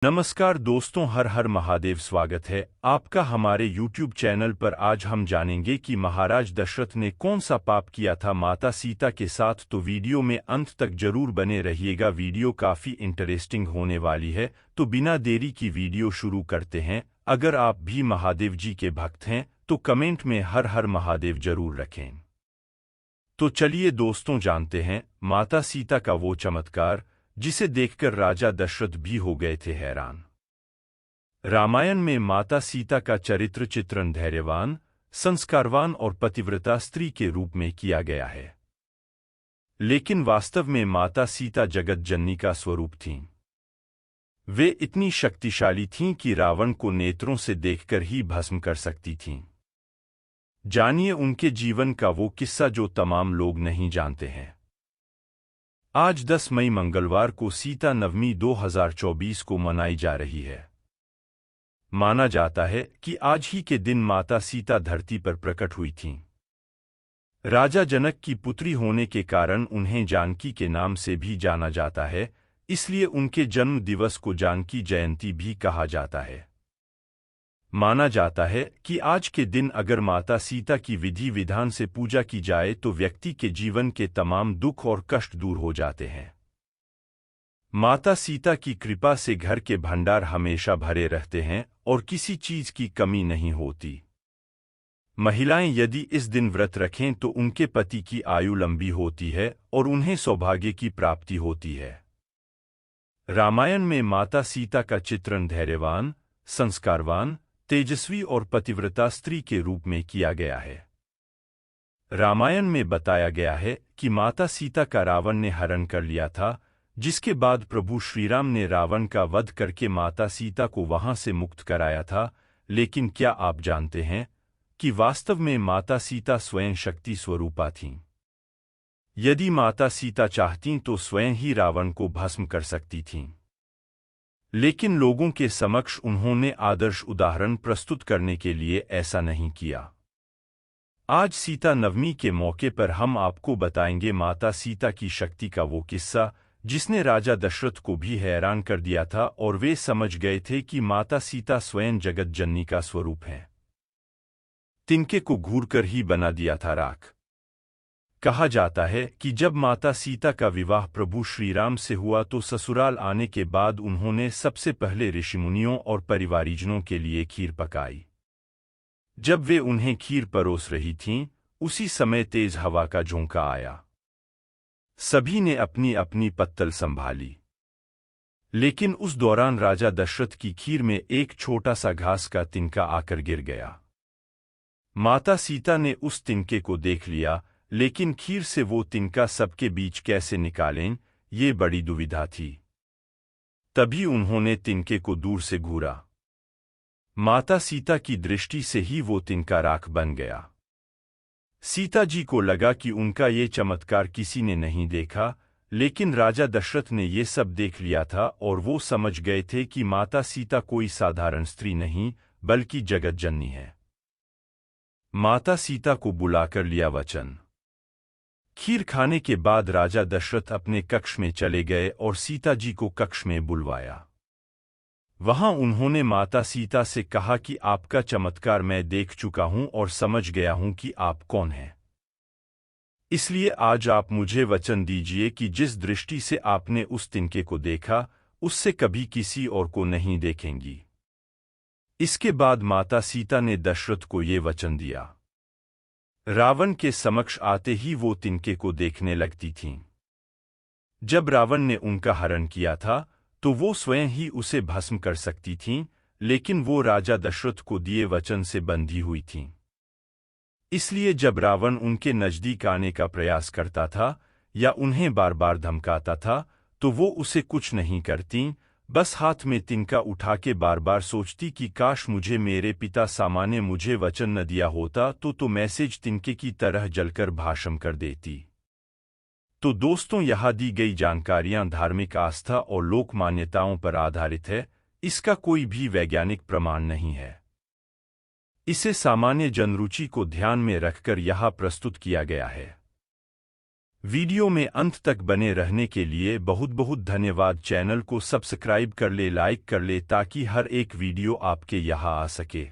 नमस्कार दोस्तों, हर हर महादेव। स्वागत है आपका हमारे YouTube चैनल पर। आज हम जानेंगे कि महाराज दशरथ ने कौन सा पाप किया था माता सीता के साथ। तो वीडियो में अंत तक जरूर बने रहिएगा, वीडियो काफ़ी इंटरेस्टिंग होने वाली है। तो बिना देरी की वीडियो शुरू करते हैं। अगर आप भी महादेव जी के भक्त हैं तो कमेंट में हर हर महादेव जरूर रखें। तो चलिए दोस्तों, जानते हैं माता सीता का वो चमत्कार जिसे देखकर राजा दशरथ भी हो गए थे हैरान। रामायण में माता सीता का चरित्र चित्रण धैर्यवान, संस्कारवान और पतिव्रता स्त्री के रूप में किया गया है। लेकिन वास्तव में माता सीता जगत जननी का स्वरूप थीं। वे इतनी शक्तिशाली थीं कि रावण को नेत्रों से देखकर ही भस्म कर सकती थीं। जानिए उनके जीवन का वो किस्सा जो तमाम लोग नहीं जानते हैं। आज 10 मई मंगलवार को सीता नवमी 2024 को मनाई जा रही है। माना जाता है कि आज ही के दिन माता सीता धरती पर प्रकट हुई थीं। राजा जनक की पुत्री होने के कारण उन्हें जानकी के नाम से भी जाना जाता है, इसलिए उनके जन्म दिवस को जानकी जयंती भी कहा जाता है। माना जाता है कि आज के दिन अगर माता सीता की विधि विधान से पूजा की जाए तो व्यक्ति के जीवन के तमाम दुख और कष्ट दूर हो जाते हैं। माता सीता की कृपा से घर के भंडार हमेशा भरे रहते हैं और किसी चीज की कमी नहीं होती। महिलाएं यदि इस दिन व्रत रखें तो उनके पति की आयु लंबी होती है और उन्हें सौभाग्य की प्राप्ति होती है। रामायण में माता सीता का चित्रण धैर्यवान, संस्कारवान, तेजस्वी और पतिव्रता स्त्री के रूप में किया गया है। रामायण में बताया गया है कि माता सीता का रावण ने हरण कर लिया था, जिसके बाद प्रभु श्रीराम ने रावण का वध करके माता सीता को वहां से मुक्त कराया था। लेकिन क्या आप जानते हैं कि वास्तव में माता सीता स्वयं शक्ति स्वरूपा थीं? यदि माता सीता चाहतीं तो स्वयं ही रावण को भस्म कर सकती थीं। लेकिन लोगों के समक्ष उन्होंने आदर्श उदाहरण प्रस्तुत करने के लिए ऐसा नहीं किया। आज सीता नवमी के मौके पर हम आपको बताएंगे माता सीता की शक्ति का वो किस्सा जिसने राजा दशरथ को भी हैरान कर दिया था और वे समझ गए थे कि माता सीता स्वयं जगत जननी का स्वरूप है। तिनके को घूरकर ही बना दिया था राख। कहा जाता है कि जब माता सीता का विवाह प्रभु श्रीराम से हुआ तो ससुराल आने के बाद उन्होंने सबसे पहले ऋषिमुनियों और परिवारीजनों के लिए खीर पकाई। जब वे उन्हें खीर परोस रही थीं, उसी समय तेज हवा का झोंका आया। सभी ने अपनी अपनी पत्तल संभाली, लेकिन उस दौरान राजा दशरथ की खीर में एक छोटा सा घास का तिनका आकर गिर गया। माता सीता ने उस तिनके को देख लिया, लेकिन खीर से वो तिनका सबके बीच कैसे निकालें, ये बड़ी दुविधा थी। तभी उन्होंने तिनके को दूर से घूरा। माता सीता की दृष्टि से ही वो तिनका राख बन गया। सीता जी को लगा कि उनका ये चमत्कार किसी ने नहीं देखा, लेकिन राजा दशरथ ने ये सब देख लिया था और वो समझ गए थे कि माता सीता कोई साधारण स्त्री नहीं बल्कि जगत जननी है। माता सीता को बुलाकर लिया वचन। खीर खाने के बाद राजा दशरथ अपने कक्ष में चले गए और सीता जी को कक्ष में बुलवाया। वहां उन्होंने माता सीता से कहा कि आपका चमत्कार मैं देख चुका हूं और समझ गया हूं कि आप कौन हैं। इसलिए आज आप मुझे वचन दीजिए कि जिस दृष्टि से आपने उस तिनके को देखा, उससे कभी किसी और को नहीं देखेंगी। इसके बाद माता सीता ने दशरथ को ये वचन दिया। रावण के समक्ष आते ही वो तिनके को देखने लगती थीं। जब रावण ने उनका हरण किया था तो वो स्वयं ही उसे भस्म कर सकती थीं, लेकिन वो राजा दशरथ को दिए वचन से बंधी हुई थीं। इसलिए जब रावण उनके नजदीक आने का प्रयास करता था या उन्हें बार बार धमकाता था तो वो उसे कुछ नहीं करतीं, बस हाथ में तिनका उठा के बार बार सोचती कि काश मुझे मेरे पिता सामा ने मुझे वचन न दिया होता तो मैसेज तिनके की तरह जलकर भाषम कर देती। तो दोस्तों, यहाँ दी गई जानकारियाँ धार्मिक आस्था और लोक मान्यताओं पर आधारित है, इसका कोई भी वैज्ञानिक प्रमाण नहीं है। इसे सामान्य जनरुचि को ध्यान में रखकर यहाँ प्रस्तुत किया गया है। वीडियो में अंत तक बने रहने के लिए बहुत बहुत धन्यवाद। चैनल को सब्सक्राइब कर ले, लाइक कर ले ताकि हर एक वीडियो आपके यहाँ आ सके।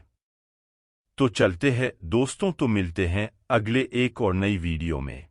तो चलते हैं दोस्तों, तो मिलते हैं अगले एक और नई वीडियो में।